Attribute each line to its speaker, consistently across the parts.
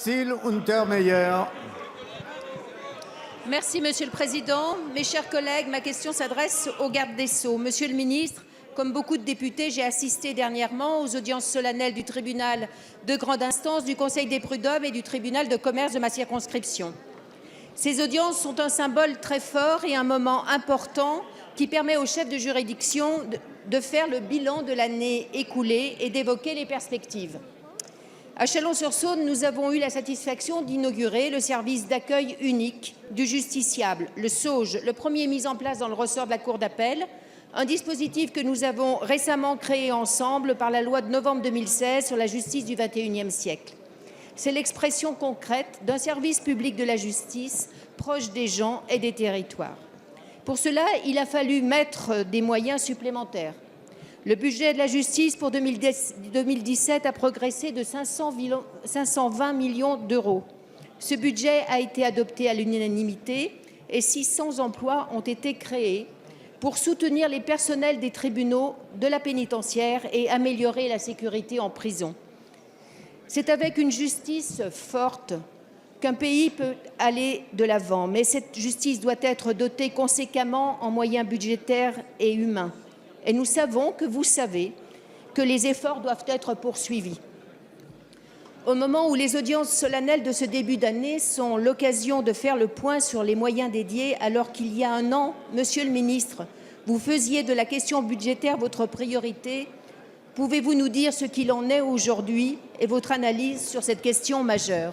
Speaker 1: Cécile Untermeyer.
Speaker 2: Merci, Monsieur le Président. Mes chers collègues, ma question s'adresse au garde des Sceaux. Monsieur le ministre, comme beaucoup de députés, j'ai assisté dernièrement aux audiences solennelles du tribunal de grande instance, du Conseil des prud'hommes et du tribunal de commerce de ma circonscription. Ces audiences sont un symbole très fort et un moment important qui permet aux chefs de juridiction de faire le bilan de l'année écoulée et d'évoquer les perspectives. À Chalon-sur-Saône, nous avons eu la satisfaction d'inaugurer le service d'accueil unique du justiciable, le SAUJ, le premier mis en place dans le ressort de la Cour d'appel, un dispositif que nous avons récemment créé ensemble par la loi de novembre 2016 sur la justice du XXIe siècle. C'est l'expression concrète d'un service public de la justice proche des gens et des territoires. Pour cela, il a fallu mettre des moyens supplémentaires. Le budget de la justice pour 2017 a progressé de 520 millions d'euros. Ce budget a été adopté à l'unanimité et 600 emplois ont été créés pour soutenir les personnels des tribunaux, de la pénitentiaire et améliorer la sécurité en prison. C'est avec une justice forte qu'un pays peut aller de l'avant, mais cette justice doit être dotée conséquemment en moyens budgétaires et humains. Et nous savons que vous savez que les efforts doivent être poursuivis. Au moment où les audiences solennelles de ce début d'année sont l'occasion de faire le point sur les moyens dédiés, alors qu'il y a un an, Monsieur le ministre, vous faisiez de la question budgétaire votre priorité, pouvez-vous nous dire ce qu'il en est aujourd'hui et votre analyse sur cette question majeure?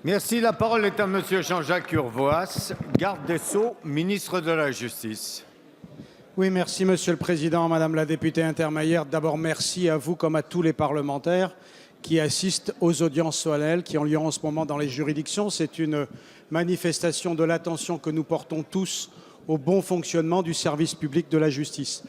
Speaker 1: Merci. La parole est à Monsieur Jean-Jacques Urvoas, garde des Sceaux, ministre de la Justice.
Speaker 3: Oui, merci Monsieur le Président, Madame la députée Untermeyer. D'abord, merci à vous comme à tous les parlementaires qui assistent aux audiences solennelles qui ont lieu en ce moment dans les juridictions. C'est une manifestation de l'attention que nous portons tous au bon fonctionnement du service public de la justice.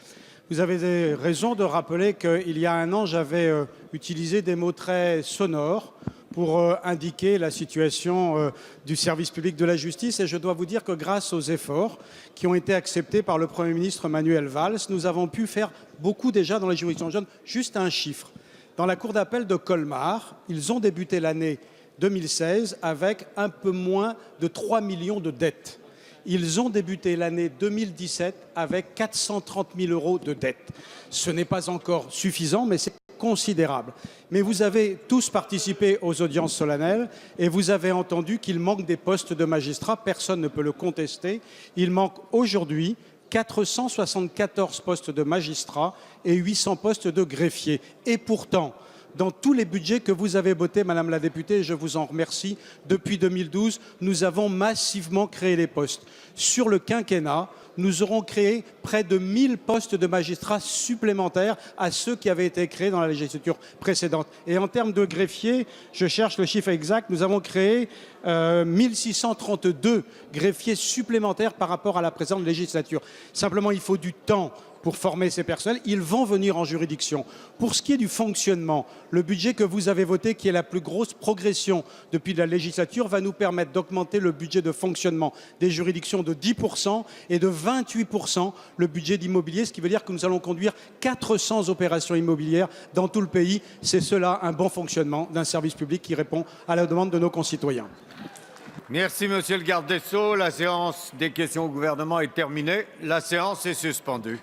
Speaker 3: Vous avez raison de rappeler qu'il y a un an, j'avais utilisé des mots très sonores pour indiquer la situation du service public de la justice. Et je dois vous dire que grâce aux efforts qui ont été acceptés par le Premier ministre Manuel Valls, nous avons pu faire beaucoup déjà dans les juridictions. Je donne juste un chiffre. Dans la cour d'appel de Colmar, ils ont débuté l'année 2016 avec un peu moins de 3 millions de dettes. Ils ont débuté l'année 2017 avec 430 000 euros de dettes. Ce n'est pas encore suffisant, mais c'est considérable. Mais vous avez tous participé aux audiences solennelles et vous avez entendu qu'il manque des postes de magistrats. Personne ne peut le contester. Il manque aujourd'hui 474 postes de magistrats et 800 postes de greffiers. Et pourtant, dans tous les budgets que vous avez votés, Madame la députée, et je vous en remercie, depuis 2012, nous avons massivement créé les postes. Sur le quinquennat, nous aurons créé près de 1000 postes de magistrats supplémentaires à ceux qui avaient été créés dans la législature précédente. Et en termes de greffiers, je cherche le chiffre exact, nous avons créé 1632 greffiers supplémentaires par rapport à la présente législature. Simplement, il faut du temps pour former ces personnels. Ils vont venir en juridiction. Pour ce qui est du fonctionnement, le budget que vous avez voté, qui est la plus grosse progression depuis la législature, va nous permettre d'augmenter le budget de fonctionnement des juridictions de 10% et de 28% le budget d'immobilier, ce qui veut dire que nous allons conduire 400 opérations immobilières dans tout le pays. C'est cela un bon fonctionnement d'un service public qui répond à la demande de nos concitoyens.
Speaker 1: Merci, Monsieur le garde des Sceaux. La séance des questions au gouvernement est terminée. La séance est suspendue.